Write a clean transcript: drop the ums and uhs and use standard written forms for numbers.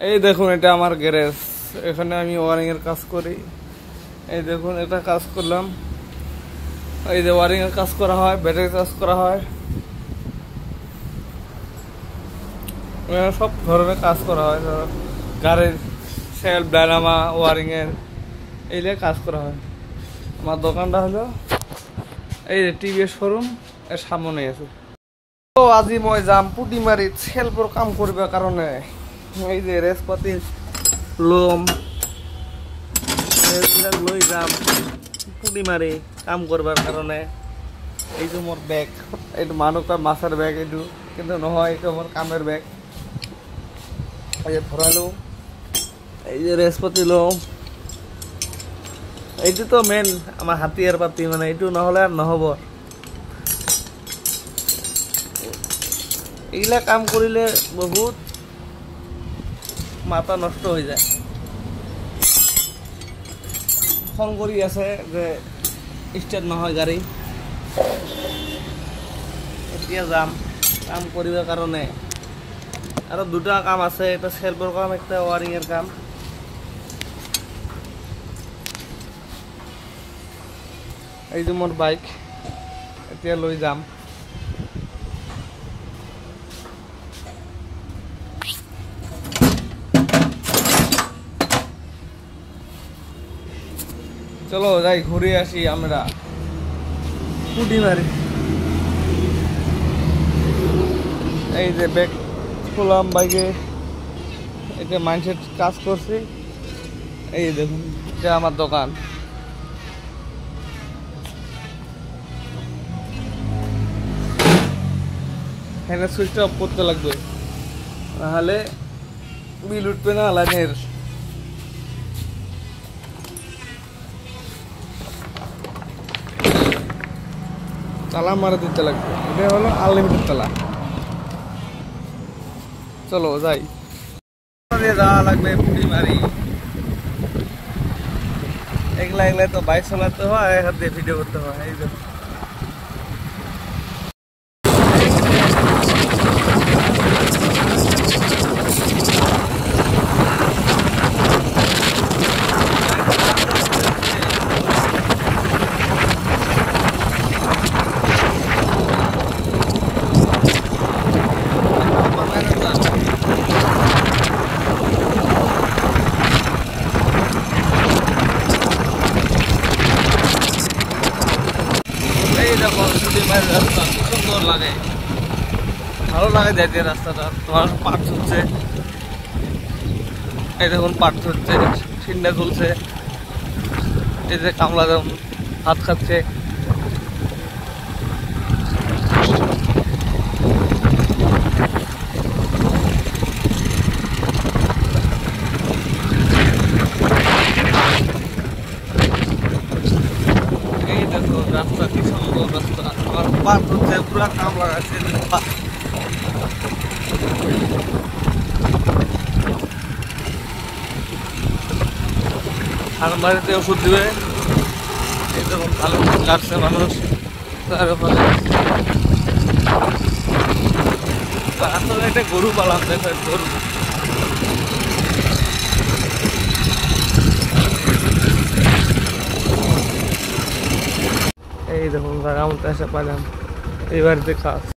এই দেখুন এটা আমার গ্যারেজ, এখানে আমি ওয়ারিং এর কাজ করি। এই দেখুন এটা কাজ করলাম, এই যে ওয়ারিং এর কাজ করা হয়, ব্যাটারি কাজ করা হয়, সব ধরনের কাজ করা হয়। গাড়ির সেলফ ডায়নামা ওয়ারিং এর এইলে কাজ করা হয়। আমার দোকানটা হলো এই যে টিভিএস শোরুম এর সামনে আছে। তো আজি মই যাম পুটিমারিত সেলফর কাম করবে কারণে এই যে রেসপাতি লোম লই যাম পুটিমারি কাম করবার কারণে। এই যে মোর ব্যাগ, এইটো মানুষটার মাছের ব্যাগ, এইটো কিন্তু নহয়, এইটো আমার কামের ব্যাগ। এই যে ধরালো, এই যে রেসপাতি লোম, এইটো তো মেন আমার হাতিয়ার পাতি, মানে এইটো নহলে আর নহব। এইগুলা কাম করিলে বহুত মাথা নষ্ট হয়ে যায়। ফোন করি আছে যে স্টার্ট নহয় গাড়ি, এতিয়া যাম কাম করিবার কারণে। আর দুটা কাম আছে, একটা সেলফর কাম, একটা ওয়ারিং এর কাম। এই যে মোর বাইক এতিয়া লৈ যাম। চলো যাই ঘুরে আসি আমরা পুটিমারি। এই যে ব্যাগ খুলাম বাইকে, এটা মাইন্ডসেট কাজ করছি। এই দেখুন এটা আমার দোকান। এখানে সুইচটা অফ করতে লাগবে, নাহলে বিল উঠবে না লাইনের। তালা মারা দিতে লাগবে, এটা হলো আনলিমিটেড তালা। চলো যাই, যাওয়া লাগবে পুটিমারি। একলা একলা তো বাইক চালাতে হয়, এক হাত দিয়ে ভিডিও করতে হয়। এই দেখো রাস্তা সুন্দর লাগে, ভালো লাগে যাইতে রাস্তাটা। তোমার পাট ছুটছে, এই দেখুন পাট ছুটছে, ছিন্ডা তুলছে, এই যে কামলা যেমন ভাত খাচ্ছে। এই দেখো রাস্তা কি সুন্দর রাস্তা, আমার পাট হচ্ছে পুরা কাম লাগাচ্ছে। আর বাড়িতে ওষুধ দিবে, এই দেখুন ভালো কাটছে মানুষ। তারপরে আসলে একটা গরু পালাম, দেখো গরু। এই দেখুন জায়গা মতো এসে পাইলাম, এই বাড়িতে কাজ।